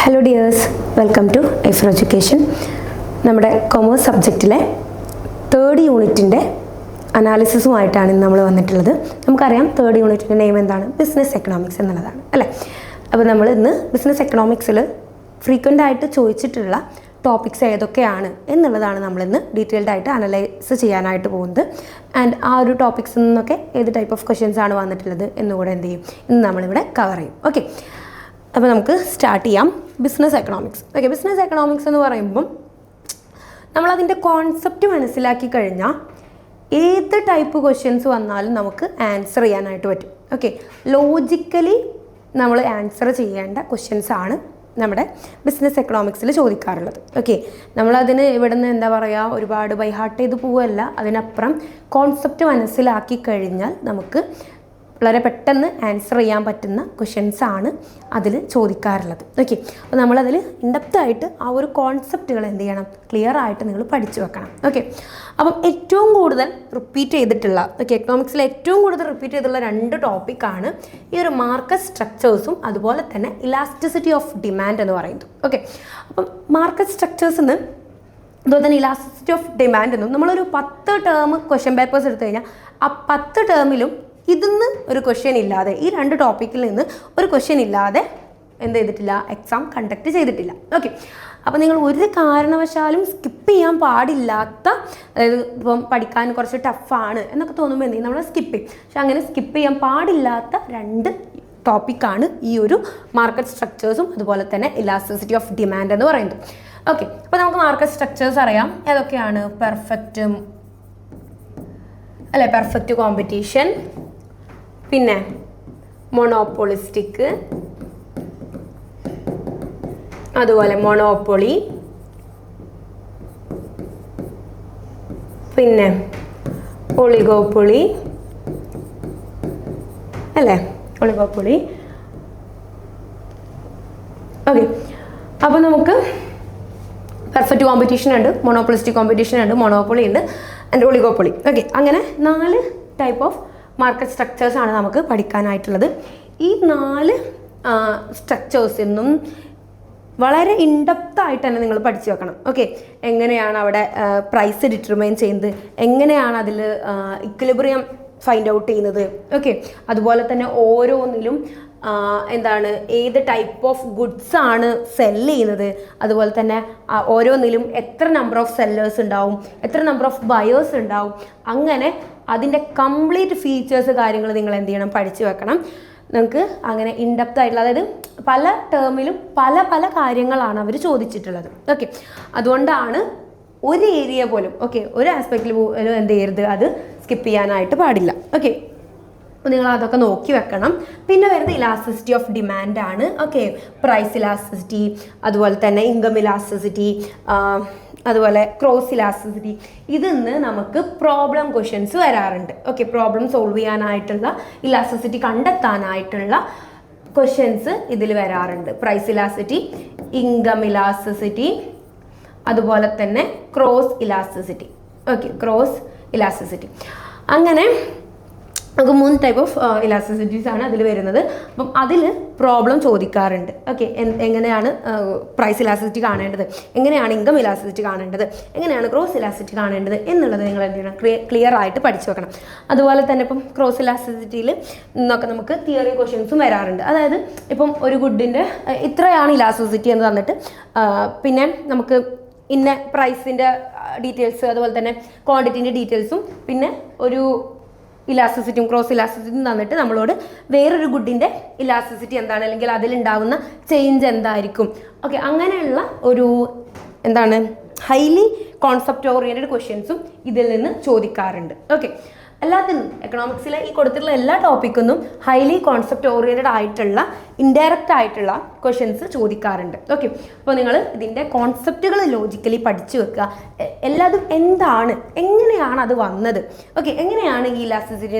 Hello dears, welcome to I for education. നമ്മുടെ commerce സബ്ജക്റ്റിലെ 3rd യൂണിറ്റിൻ്റെ അനാലിസിസുമായിട്ടാണ് ഇന്ന് നമ്മൾ വന്നിട്ടുള്ളത്. നമുക്കറിയാം 3rd യൂണിറ്റിൻ്റെ നെയിം എന്താണ്? ബിസിനസ് എക്കണോമിക്സ് എന്നുള്ളതാണ് അല്ലേ. അപ്പോൾ നമ്മൾ ഇന്ന് ബിസിനസ് എക്കണോമിക്സിൽ ഫ്രീക്വൻ്റ് ആയിട്ട് ചോദിച്ചിട്ടുള്ള ടോപ്പിക്സ് ഏതൊക്കെയാണ് എന്നുള്ളതാണ് നമ്മളിന്ന് ഡീറ്റെയിൽഡ് ആയിട്ട് അനലൈസ് ചെയ്യാനായിട്ട് പോകുന്നത്. ആൻഡ് ആ ഒരു ടോപ്പിക്സിൽ നിന്നൊക്കെ ഏത് ടൈപ്പ് ഓഫ് ക്വസ്റ്റ്യൻസ് ആണ് വന്നിട്ടുള്ളത് എന്നുകൂടെ എന്ത് ചെയ്യും ഇന്ന് നമ്മളിവിടെ കവർ ചെയ്യും. ഓക്കെ, അപ്പോൾ നമുക്ക് സ്റ്റാർട്ട് ചെയ്യാം. Business economics. Okay, business economics എന്ന് പറയുമ്പം നമ്മളതിൻ്റെ കോൺസെപ്റ്റ് മനസ്സിലാക്കി കഴിഞ്ഞാൽ ഏത് ടൈപ്പ് ക്വസ്റ്റ്യൻസ് വന്നാലും നമുക്ക് ആൻസർ ചെയ്യാനായിട്ട് പറ്റും. ഓക്കെ, ലോജിക്കലി നമ്മൾ ആൻസർ ചെയ്യേണ്ട ക്വസ്റ്റ്യൻസ് ആണ് നമ്മുടെ ബിസിനസ് എക്കണോമിക്സിൽ ചോദിക്കാറുള്ളത്. ഓക്കെ, നമ്മളതിന് ഇവിടെ നിന്ന് എന്താ പറയുക, ഒരുപാട് ബൈ ഹാർട്ട് ചെയ്ത് പോവുകയല്ല, അതിനപ്പുറം കോൺസെപ്റ്റ് മനസ്സിലാക്കി കഴിഞ്ഞാൽ നമുക്ക് വളരെ പെട്ടെന്ന് ആൻസർ ചെയ്യാൻ പറ്റുന്ന ക്വസ്റ്റ്യൻസ് ആണ് അതിൽ ചോദിക്കാറുള്ളത്. ഓക്കെ, അപ്പോൾ നമ്മളതിൽ ഇൻഡെപ്തായിട്ട് ആ ഒരു കോൺസെപ്റ്റുകൾ എന്ത് ചെയ്യണം, ക്ലിയർ ആയിട്ട് നിങ്ങൾ പഠിച്ചു വെക്കണം. ഓക്കെ, അപ്പം ഏറ്റവും കൂടുതൽ റിപ്പീറ്റ് ചെയ്തിട്ടുള്ള എക്കണോമിക്സിൽ ഏറ്റവും കൂടുതൽ റിപ്പീറ്റ് ചെയ്തിട്ടുള്ള 2 ടോപ്പിക്കാണ് ഈ ഒരു മാർക്കറ്റ് സ്ട്രക്ചേഴ്സും അതുപോലെ തന്നെ ഇലാസ്റ്റിസിറ്റി ഓഫ് ഡിമാൻഡ് എന്ന് പറയുന്നത്. ഓക്കെ, അപ്പം മാർക്കറ്റ് സ്ട്രക്ചേഴ്സ് എന്ന് അതുപോലെ തന്നെ ഇലാസ്റ്റിസിറ്റി ഓഫ് ഡിമാൻഡ് എന്നും നമ്മളൊരു 10 ടേം ക്വസ്റ്റ്യൻ പേപ്പേഴ്സ് എടുത്തു കഴിഞ്ഞാൽ ആ 10 ടേമിലും ഇതിന്ന് ഒരു ക്വസ്റ്റ്യൻ ഇല്ലാതെ, ഈ 2 ടോപ്പിക്കിൽ നിന്ന് ഒരു ക്വസ്റ്റ്യൻ ഇല്ലാതെ എന്ത് ചെയ്തിട്ടില്ല, എക്സാം കണ്ടക്ട് ചെയ്തിട്ടില്ല. ഓക്കെ, അപ്പോൾ നിങ്ങൾ ഒരു കാരണവശാലും സ്കിപ്പ് ചെയ്യാൻ പാടില്ലാത്ത, അതായത് ഇപ്പം പഠിക്കാൻ കുറച്ച് ടഫാണ് എന്നൊക്കെ തോന്നുമ്പോൾ എന്ത് ചെയ്യും, നമ്മൾ സ്കിപ്പ് ചെയ്യും. പക്ഷെ അങ്ങനെ സ്കിപ്പ് ചെയ്യാൻ പാടില്ലാത്ത 2 ടോപ്പിക്കാണ് ഈ ഒരു മാർക്കറ്റ് സ്ട്രക്ചേഴ്സും അതുപോലെ തന്നെ ഇലാസ്റ്റിസിറ്റി ഓഫ് ഡിമാൻഡ് എന്ന് പറയുന്നത്. ഓക്കെ, അപ്പോൾ നമുക്ക് മാർക്കറ്റ് സ്ട്രക്ചേഴ്സ് അറിയാം ഏതൊക്കെയാണ്. പെർഫെക്റ്റ് കോമ്പറ്റീഷൻ, പിന്നെ മൊണോപ്പൊളിസ്റ്റിക്, അതുപോലെ മൊണോപ്പൊളി, പിന്നെ ഒളിഗോപ്പൊളി അല്ലേ, ഒളിഗോപ്പൊളി. ഓക്കെ, അപ്പോൾ നമുക്ക് പെർഫെക്റ്റ് കോമ്പറ്റീഷൻ ഉണ്ട്, മൊണോപ്പൊളിസ്റ്റിക് കോമ്പറ്റീഷൻ ഉണ്ട്, മൊണോപ്പൊളി ഉണ്ട് ആൻഡ് ഒളിഗോപ്പൊളി. ഓക്കെ, അങ്ങനെ 4 ടൈപ്പ് ഓഫ് മാർക്കറ്റ് സ്ട്രക്ചേഴ്സ് ആണ് നമുക്ക് പഠിക്കാനായിട്ടുള്ളത്. ഈ 4 സ്ട്രക്ചേഴ്സിനും വളരെ ഇൻഡെപ്ത് ആയിട്ട് തന്നെ നിങ്ങൾ പഠിച്ചു വെക്കണം. ഓക്കെ, എങ്ങനെയാണ് അവിടെ പ്രൈസ് ഡിറ്റർമൈൻ ചെയ്യുന്നത്, എങ്ങനെയാണ് അതിൽ ഇക്വിലിബ്രിയം ഫൈൻഡ് ഔട്ട് ചെയ്യുന്നത്. ഓക്കെ, അതുപോലെ തന്നെ ഓരോന്നിലും എന്താണ്, ഏത് ടൈപ്പ് ഓഫ് ഗുഡ്സ് ആണ് സെല്ല് ചെയ്യുന്നത്, അതുപോലെ തന്നെ ഓരോന്നിലും എത്ര നമ്പർ ഓഫ് സെല്ലേഴ്സ് ഉണ്ടാവും, എത്ര നമ്പർ ഓഫ് ബയേഴ്സ് ഉണ്ടാവും, അങ്ങനെ അതിൻ്റെ കംപ്ലീറ്റ് ഫീച്ചേഴ്സ് കാര്യങ്ങൾ നിങ്ങൾ എന്ത് ചെയ്യണം, പഠിച്ചു വെക്കണം. നിങ്ങൾക്ക് അങ്ങനെ ഇൻഡെപ്ത് ആയിട്ടുള്ള, അതായത് പല ടേമിലും പല കാര്യങ്ങളാണ് അവർ ചോദിച്ചിട്ടുള്ളത്. ഓക്കെ, അതുകൊണ്ടാണ് ഒരു ഏരിയ പോലും, ഓക്കെ, ഒരു ആസ്പെക്റ്റിൽ പോലും എന്ത് ചെയ്യരുത്, അത് സ്കിപ്പ് ചെയ്യാനായിട്ട് പാടില്ല. ഓക്കെ, അപ്പോൾ നിങ്ങൾ അതൊക്കെ നോക്കി വെക്കണം. പിന്നെ വരുന്നത് ഇലാസ്റ്റിസിറ്റി ഓഫ് ഡിമാൻഡ് ആണ്. ഓക്കെ, പ്രൈസ് ഇലാസ്റ്റിസിറ്റി, അതുപോലെ തന്നെ ഇൻകം ഇലാസ്റ്റിസിറ്റി, അതുപോലെ ക്രോസ് ഇലാസ്റ്റിസിറ്റി. ഇതിന്ന് നമുക്ക് പ്രോബ്ലം ക്വസ്റ്റ്യൻസ് വരാറുണ്ട്. ഓക്കെ, പ്രോബ്ലം സോൾവ് ചെയ്യാനായിട്ടുള്ള, ഇലാസ്റ്റിസിറ്റി കണ്ടെത്താനായിട്ടുള്ള ക്വസ്റ്റ്യൻസ് ഇതിൽ വരാറുണ്ട്. പ്രൈസ് ഇലാസ്റ്റിസിറ്റി, ഇൻകം ഇലാസ്റ്റിസിറ്റി, അതുപോലെ തന്നെ cross elasticity. Okay, cross elasticity. അങ്ങനെ നമുക്ക് 3 ടൈപ്പ് ഓഫ് ഇലാസ്റ്റിസിറ്റീസ് ആണ് അതിൽ വരുന്നത്. അപ്പം അതിൽ പ്രോബ്ലം ചോദിക്കാറുണ്ട്. ഓക്കെ, എങ്ങനെയാണ് പ്രൈസ് ഇലാസ്റ്റിസിറ്റി കാണേണ്ടത്, എങ്ങനെയാണ് ഇൻകം ഇലാസ്റ്റിസിറ്റി കാണേണ്ടത്, എങ്ങനെയാണ് ക്രോസ് ഇലാസ്റ്റിസിറ്റി കാണേണ്ടത് എന്നുള്ളത് നിങ്ങൾ എന്ത് ചെയ്യണം, ക്ലിയർ ആയിട്ട് പഠിച്ചു വെക്കണം. അതുപോലെ തന്നെ ഇപ്പം ക്രോസ് ഇലാസ്റ്റിസിറ്റിയിൽ നിന്നൊക്കെ നമുക്ക് തിയറി ക്വസ്റ്റ്യൻസും വരാറുണ്ട്. അതായത് ഇപ്പം ഒരു ഗുഡിൻ്റെ ഇത്രയാണ് ഇലാസ്റ്റിസിറ്റി എന്ന് തന്നിട്ട്, പിന്നെ നമുക്ക് ഇന്ന പ്രൈസിൻ്റെ ഡീറ്റെയിൽസ്, അതുപോലെ തന്നെ ക്വാണ്ടിറ്റീൻ്റെ ഡീറ്റെയിൽസും, പിന്നെ ഒരു ഇലാസ്റ്റിസിറ്റിയും ക്രോസ് ഇലാസ്റ്റിസിറ്റിയും തന്നിട്ട് നമ്മളോട് വേറൊരു ഗുഡിൻ്റെ ഇലാസ്റ്റിസിറ്റി എന്താണ്, അല്ലെങ്കിൽ അതിലുണ്ടാവുന്ന ചേഞ്ച് എന്തായിരിക്കും. ഓക്കെ, അങ്ങനെയുള്ള ഒരു എന്താണ്, ഹൈലി കോൺസെപ്റ്റ് ഓറിയൻറ്റഡ് ക്വസ്റ്റ്യൻസും ഇതിൽ നിന്ന് ചോദിക്കാറുണ്ട്. ഓക്കെ, എല്ലാത്തിനും എക്കണോമിക്സിലെ ഈ കൊടുത്തിട്ടുള്ള എല്ലാ ടോപ്പിക്കൊന്നും ഹൈലി കോൺസെപ്റ്റ് ഓറിയൻറ്റഡ് ആയിട്ടുള്ള, ഇൻഡയറക്റ്റ് ആയിട്ടുള്ള ക്വസ്റ്റ്യൻസ് ചോദിക്കാറുണ്ട്. ഓക്കെ, അപ്പോൾ നിങ്ങൾ ഇതിൻ്റെ കോൺസെപ്റ്റുകൾ ലോജിക്കലി പഠിച്ചു വെക്കുക. എല്ലാതും എന്താണ്, എങ്ങനെയാണ് അത് വന്നത്, ഓക്കെ, എങ്ങനെയാണ് ഈ ഇലാസ്റ്റിസിറ്റി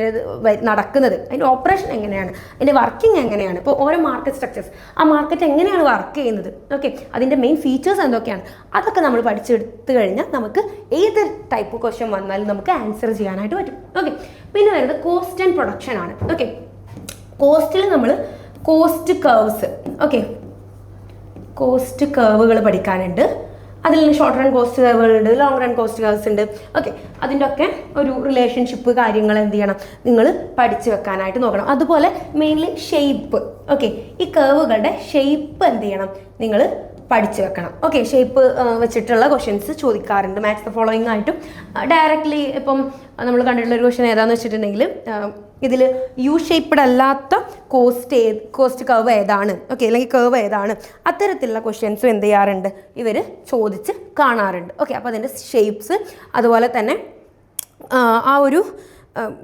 നടക്കുന്നത്, അതിൻ്റെ ഓപ്പറേഷൻ എങ്ങനെയാണ്, അതിൻ്റെ വർക്കിംഗ് എങ്ങനെയാണ്, ഇപ്പോൾ ഓരോ മാർക്കറ്റ് സ്ട്രക്ചേഴ്സ്, ആ മാർക്കറ്റ് എങ്ങനെയാണ് വർക്ക് ചെയ്യുന്നത്, ഓക്കെ, അതിൻ്റെ മെയിൻ ഫീച്ചേഴ്സ് എന്തൊക്കെയാണ്, അതൊക്കെ നമ്മൾ പഠിച്ചെടുത്ത് കഴിഞ്ഞാൽ നമുക്ക് ഏത് ടൈപ്പ് ക്വസ്റ്റ്യൻ വന്നാലും നമുക്ക് ആൻസർ ചെയ്യാനായിട്ട് പറ്റും. ഓക്കെ, പിന്നെ വരുന്നത് കോസ്റ്റ് ആൻഡ് പ്രൊഡക്ഷൻ ആണ്. ഓക്കെ, കോസ്റ്റിൽ നമ്മൾ കോസ്റ്റ് കർവ്സ്, ഓക്കെ, കോസ്റ്റ് കർവുകൾ പഠിക്കാനുണ്ട്. അതിൽ നിന്ന് ഷോർട്ട് റൺ കോസ്റ്റ് കർവുകളുണ്ട്, ലോങ് റൺ കോസ്റ്റ് കർവ്സ് ഉണ്ട്. ഓക്കെ, അതിൻ്റെ ഒക്കെ ഒരു റിലേഷൻഷിപ്പ് കാര്യങ്ങൾ എന്ത് ചെയ്യണം, നിങ്ങൾ പഠിച്ചു വെക്കാനായിട്ട് നോക്കണം. അതുപോലെ മെയിൻലി ഷേപ്പ്. ഓക്കെ, ഈ കർവുകളുടെ ഷേപ്പ് എന്ത് ചെയ്യണം, നിങ്ങൾ പഠിച്ചു വെക്കണം. ഓക്കെ, ഷേപ്പ് വെച്ചിട്ടുള്ള ക്വസ്റ്റ്യൻസ് ചോദിക്കാറുണ്ട് മാച്ച് ദ ഫോളോയിങ് ആയിട്ടും. ഡയറക്റ്റ്ലി ഇപ്പം നമ്മൾ കണ്ടിട്ടുള്ള ഒരു ക്വസ്റ്റ്യൻ ഏതാണെന്ന് വെച്ചിട്ടുണ്ടെങ്കിൽ ഇതിൽ യു ഷേപ്പ്ഡ് അല്ലാത്ത കോസ്റ്റ് കർവ് ഏതാണ്, ഓക്കെ, അല്ലെങ്കിൽ കർവ് ഏതാണ്, അത്തരത്തിലുള്ള ക്വസ്റ്റ്യൻസും എന്ത് ചെയ്യാറുണ്ട്, ഇവർ ചോദിച്ച് കാണാറുണ്ട്. ഓക്കെ, അപ്പോൾ അതിൻ്റെ ഷേപ്സ് അതുപോലെ തന്നെ ആ ഒരു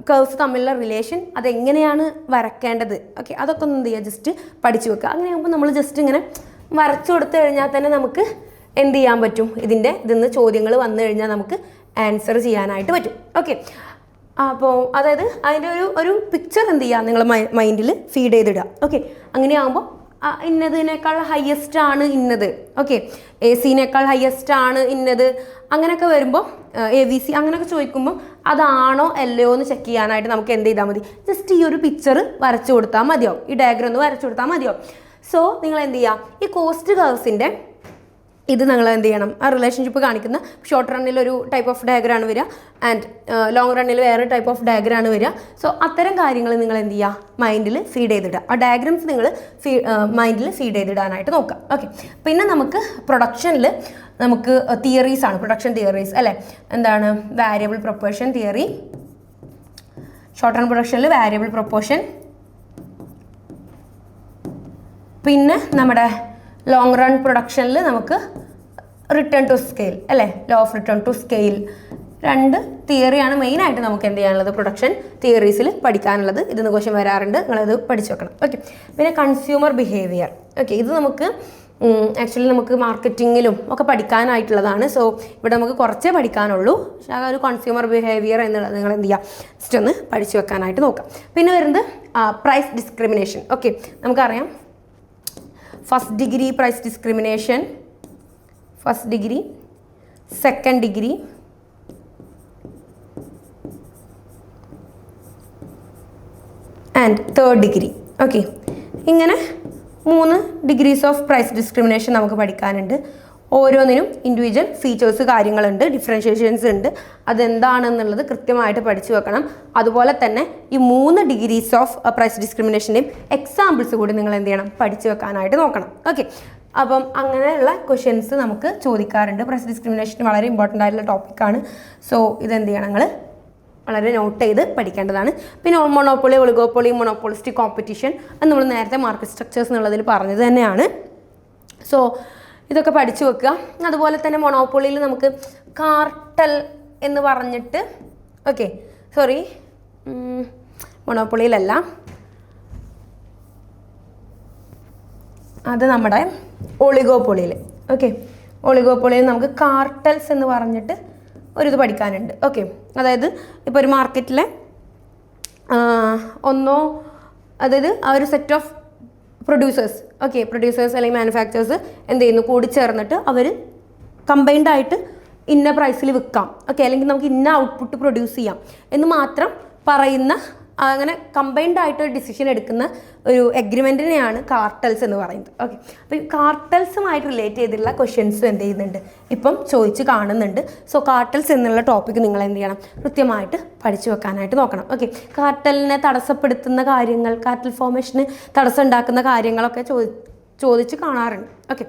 കർവ്സ് തമ്മിലുള്ള റിലേഷൻ അതെങ്ങനെയാണ് വരയ്ക്കേണ്ടത്, ഓക്കെ, അതൊക്കെ ഒന്ന് എന്ത് ചെയ്യുക, ജസ്റ്റ് പഠിച്ചു വെക്കുക. അങ്ങനെയാകുമ്പോൾ നമ്മൾ ജസ്റ്റ് ഇങ്ങനെ വരച്ചു കൊടുത്തു കഴിഞ്ഞാൽ തന്നെ നമുക്ക് എന്ത് ചെയ്യാൻ പറ്റും, ഇതിന്ന് ചോദ്യങ്ങൾ വന്നു കഴിഞ്ഞാൽ നമുക്ക് ആൻസർ ചെയ്യാനായിട്ട് പറ്റും. ഓക്കെ, അപ്പോൾ അതായത് അതിൻ്റെ ഒരു പിക്ചർ എന്ത് ചെയ്യുക, നിങ്ങൾ മൈൻഡിൽ ഫീഡ് ചെയ്തിടുക. ഓക്കെ, അങ്ങനെയാകുമ്പോൾ ഇന്നതിനേക്കാൾ ഹയസ്റ്റ് ആണ് ഇന്നത്, ഓക്കെ, AC-നേക്കാൾ ഹയസ്റ്റ് ആണ് ഇന്നത്, അങ്ങനെയൊക്കെ വരുമ്പോൾ ABC അങ്ങനെയൊക്കെ ചോദിക്കുമ്പോൾ അതാണോ അല്ലയോ എന്ന് ചെക്ക് ചെയ്യാനായിട്ട് നമുക്ക് എന്ത് ചെയ്താൽ മതി, ജസ്റ്റ് ഈ ഒരു പിക്ചർ വരച്ചു കൊടുത്താൽ മതിയാവും, ഈ ഡയഗ്രം ഒന്ന് വരച്ചു കൊടുത്താൽ മതിയാവും. സോ നിങ്ങൾ എന്ത് ചെയ്യുക, ഈ കോസ്റ്റ് കർവ്സിൻ്റെ ഇത് നിങ്ങൾ എന്ത് ചെയ്യണം, ആ റിലേഷൻഷിപ്പ് കാണിക്കുന്ന ഷോർട്ട് റണ്ണിൽ ഒരു ടൈപ്പ് ഓഫ് ഡയഗ്രാണ് വരിക ആൻഡ് ലോങ് റണ്ണിൽ വേറെ ടൈപ്പ് ഓഫ് ഡയഗ്രാണ് വരിക. സോ അത്തരം കാര്യങ്ങൾ നിങ്ങൾ എന്ത് ചെയ്യുക, മൈൻഡിൽ ഫീഡ് ചെയ്തിടുക. ആ ഡയഗ്രാംസ് നിങ്ങൾ മൈൻഡിൽ ഫീഡ് ചെയ്തിടാനായിട്ട് നോക്കുക. ഓക്കെ, പിന്നെ നമുക്ക് പ്രൊഡക്ഷനിൽ നമുക്ക് തിയറീസ് ആണ്, പ്രൊഡക്ഷൻ തിയറീസ് അല്ലേ. എന്താണ്, variable proportion theory, short run പ്രൊഡക്ഷനിൽ വാരിയബിൾ പ്രൊപ്പോർഷൻ, പിന്നെ നമ്മുടെ ലോങ് റൺ പ്രൊഡക്ഷനിൽ നമുക്ക് റിട്ടേൺ ടു സ്കെയിൽ അല്ലേ, law of return to scale. 2 തിയറിയാണ് മെയിനായിട്ട് നമുക്ക് എന്ത് ചെയ്യാനുള്ളത്, പ്രൊഡക്ഷൻ തിയറീസിൽ പഠിക്കാനുള്ളത്. ഇതിന് ക്വസ്റ്റ്യൻ വരാറുണ്ട്, നിങ്ങളത് പഠിച്ചു വെക്കണം. ഓക്കെ, പിന്നെ കൺസ്യൂമർ ബിഹേവിയർ. ഓക്കെ, ഇത് നമുക്ക് ആക്ച്വലി നമുക്ക് മാർക്കറ്റിങ്ങിലും ഒക്കെ പഠിക്കാനായിട്ടുള്ളതാണ്. സോ ഇവിടെ നമുക്ക് കുറച്ചേ പഠിക്കാനുള്ളൂ. പക്ഷേ ആ ഒരു കൺസ്യൂമർ ബിഹേവിയർ എന്നുള്ളത് നിങ്ങൾ എന്ത് ചെയ്യുക, ജസ്റ്റ് ഒന്ന് പഠിച്ചു വെക്കാനായിട്ട് നോക്കാം. പിന്നെ വരുന്നത് പ്രൈസ് ഡിസ്ക്രിമിനേഷൻ. ഓക്കെ, നമുക്കറിയാം first degree price discrimination, first degree, second degree, and third degree. Okay, ഇങ്ങനെ 3 ഡിഗ്രീസ് ഓഫ് പ്രൈസ് ഡിസ്ക്രിമിനേഷൻ നമുക്ക് പഠിക്കാനുണ്ട്. ഓരോന്നിനും ഇൻഡിവിജ്വൽ ഫീച്ചേഴ്സ് കാര്യങ്ങളുണ്ട്, ഡിഫറൻഷിയേഷൻസ് ഉണ്ട്. അതെന്താണെന്നുള്ളത് കൃത്യമായിട്ട് പഠിച്ചു വെക്കണം. അതുപോലെ തന്നെ ഈ 3 ഡിഗ്രീസ് ഓഫ് പ്രൈസ് ഡിസ്ക്രിമിനേഷൻ്റെയും എക്സാമ്പിൾസ് കൂടി നിങ്ങൾ എന്ത് ചെയ്യണം, പഠിച്ചു വെക്കാനായിട്ട് നോക്കണം. ഓക്കെ, അപ്പം അങ്ങനെയുള്ള ക്വസ്റ്റ്യൻസ് നമുക്ക് ചോദിക്കാറുണ്ട്. പ്രൈസ് ഡിസ്ക്രിമിനേഷൻ വളരെ ഇമ്പോർട്ടൻ്റ് ആയിട്ടുള്ള ടോപ്പിക്കാണ്. സോ ഇതെന്ത് ചെയ്യണം, നിങ്ങൾ വളരെ നോട്ട് ചെയ്ത് പഠിക്കേണ്ടതാണ്. പിന്നെ മൊണോപ്പൊളി, ഒളിഗോപ്പൊളി, മൊണോപ്പൊളിസ്റ്റിക് കോമ്പറ്റീഷൻ അത് നമ്മൾ നേരത്തെ മാർക്കറ്റ് സ്ട്രക്ചേഴ്സ് എന്നുള്ളതിൽ പറഞ്ഞത് തന്നെയാണ്. സോ ഇതൊക്കെ പഠിച്ചു വെക്കുക. അതുപോലെ തന്നെ മൊണോപ്പൊളിയിൽ നമുക്ക് കാർട്ടൽ എന്ന് പറഞ്ഞിട്ട്, ഓക്കെ സോറി മൊണോപ്പൊളിയിലല്ല, അത് നമ്മുടെ ഒളിഗോപ്പൊളിയിൽ. ഓക്കെ, ഒളിഗോപ്പൊളിയിൽ നമുക്ക് കാർട്ടൽസ് എന്ന് പറഞ്ഞിട്ട് ഒരിത് പഠിക്കാനുണ്ട്. ഓക്കെ, അതായത് ഇപ്പോൾ ഒരു മാർക്കറ്റിലെ അതായത് ആ ഒരു set of producers, okay, producers അല്ലെങ്കിൽ മാനുഫാക്ചേഴ്സ് എന്ത് ചെയ്യുന്നു, കൂടി ചേർന്നിട്ട് അവർ കമ്പൈൻഡ് ആയിട്ട് ഇന്ന പ്രൈസിൽ വിൽക്കാം, ഓക്കെ, അല്ലെങ്കിൽ നമുക്ക് ഇന്ന ഔട്ട്പുട്ട് പ്രൊഡ്യൂസ് ചെയ്യാം എന്ന് മാത്രം പറയുന്ന, അങ്ങനെ കമ്പൈൻഡ് ആയിട്ട് ഡിസിഷൻ എടുക്കുന്ന ഒരു എഗ്രിമെൻറ്റിനെയാണ് കാർട്ടൽസ് എന്ന് പറയുന്നത്. ഓക്കെ, അപ്പോൾ ഈ കാർട്ടൽസുമായിട്ട് റിലേറ്റ് ചെയ്തിട്ടുള്ള ക്വസ്റ്റ്യൻസും എന്ത് ചെയ്യുന്നുണ്ട്, ഇപ്പം ചോദിച്ച് കാണുന്നുണ്ട്. സോ കാർട്ടൽസ് എന്നുള്ള ടോപ്പിക്ക് നിങ്ങൾ എന്ത് ചെയ്യണം, കൃത്യമായിട്ട് പഠിച്ചു വെക്കാനായിട്ട് നോക്കണം. ഓക്കെ, കാർട്ടലിനെ തടസ്സപ്പെടുത്തുന്ന കാര്യങ്ങൾ, കാർട്ടൽ ഫോർമേഷന് തടസ്സം ഉണ്ടാക്കുന്ന കാര്യങ്ങളൊക്കെ ചോദിച്ച് കാണാറുണ്ട്. ഓക്കെ,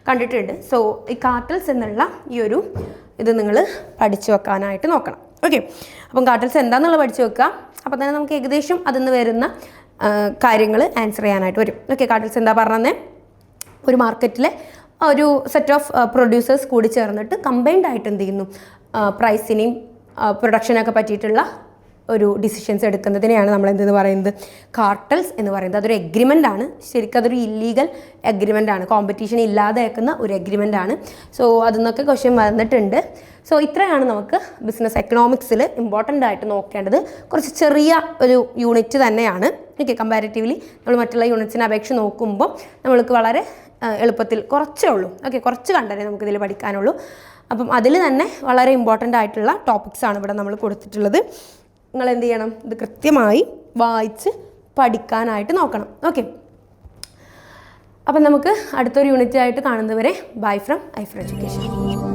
കണ്ടിട്ടുണ്ട്. സോ ഈ കാർട്ടൽസ് എന്നുള്ള ഈ ഒരു ഇത് നിങ്ങൾ പഠിച്ചു വെക്കാനായിട്ട് നോക്കണം. ഓക്കെ, അപ്പം കാർട്ടൽസ് എന്താണെന്നുള്ളത് പഠിച്ചു വെക്കുക. അപ്പോൾ തന്നെ നമുക്ക് ഏകദേശം അതിൽ നിന്ന് വരുന്ന കാര്യങ്ങൾ ആൻസർ ചെയ്യാനായിട്ട് വരും. ഓക്കെ, കാർട്ടൽസ് എന്താ പറഞ്ഞത്, ഒരു മാർക്കറ്റിലെ ഒരു സെറ്റ് ഓഫ് പ്രൊഡ്യൂസേഴ്സ് കൂടി ചേർന്നിട്ട് കമ്പൈൻഡ് ആയിട്ട് എന്ത് ചെയ്യുന്നു, പ്രൈസിനെയും പ്രൊഡക്ഷനൊക്കെ പറ്റിയിട്ടുള്ള ഒരു ഡിസിഷൻസ് എടുക്കുന്നതിനെയാണ് നമ്മൾ എന്തെന്ന് പറയുന്നത്, കാർട്ടൽസ് എന്ന് പറയുന്നത്. അതൊരു എഗ്രിമെൻ്റ് ആണ്, ശരിക്കും അതൊരു ഇല്ലീഗൽ എഗ്രിമെൻ്റ് ആണ്, കോമ്പറ്റീഷൻ ഇല്ലാതെയാക്കുന്ന ഒരു എഗ്രിമെൻ്റ് ആണ്. സോ അതിന്നൊക്കെ ക്വസ്റ്റ്യൻ വന്നിട്ടുണ്ട്. സോ ഇത്രയാണ് നമുക്ക് ബിസിനസ് എക്കണോമിക്സിൽ ഇമ്പോർട്ടൻ്റ് ആയിട്ട് നോക്കേണ്ടത്. കുറച്ച് ചെറിയ ഒരു യൂണിറ്റ് തന്നെയാണ്. ഓക്കെ, കമ്പാരിറ്റീവ്ലി നമ്മൾ മറ്റുള്ള യൂണിറ്റ്സിനെ അപേക്ഷിച്ച് നോക്കുമ്പോൾ നമ്മൾക്ക് വളരെ എളുപ്പത്തിൽ കുറച്ചേ ഉള്ളൂ. ഓക്കെ, കുറച്ച് കണ്ടേ നമുക്കിതിൽ പഠിക്കാനുള്ളൂ. അപ്പം അതിൽ തന്നെ വളരെ ഇമ്പോർട്ടൻ്റ് ആയിട്ടുള്ള ടോപ്പിക്സാണ് ഇവിടെ നമ്മൾ കൊടുത്തിട്ടുള്ളത്. നിങ്ങൾ എന്ത് ചെയ്യണം, ഇത് കൃത്യമായി വായിച്ച് പഠിക്കാനായിട്ട് നോക്കണം. ഓക്കെ, അപ്പം നമുക്ക് അടുത്തൊരു യൂണിറ്റ് ആയിട്ട് കാണുന്നതുവരെ bye from I for education.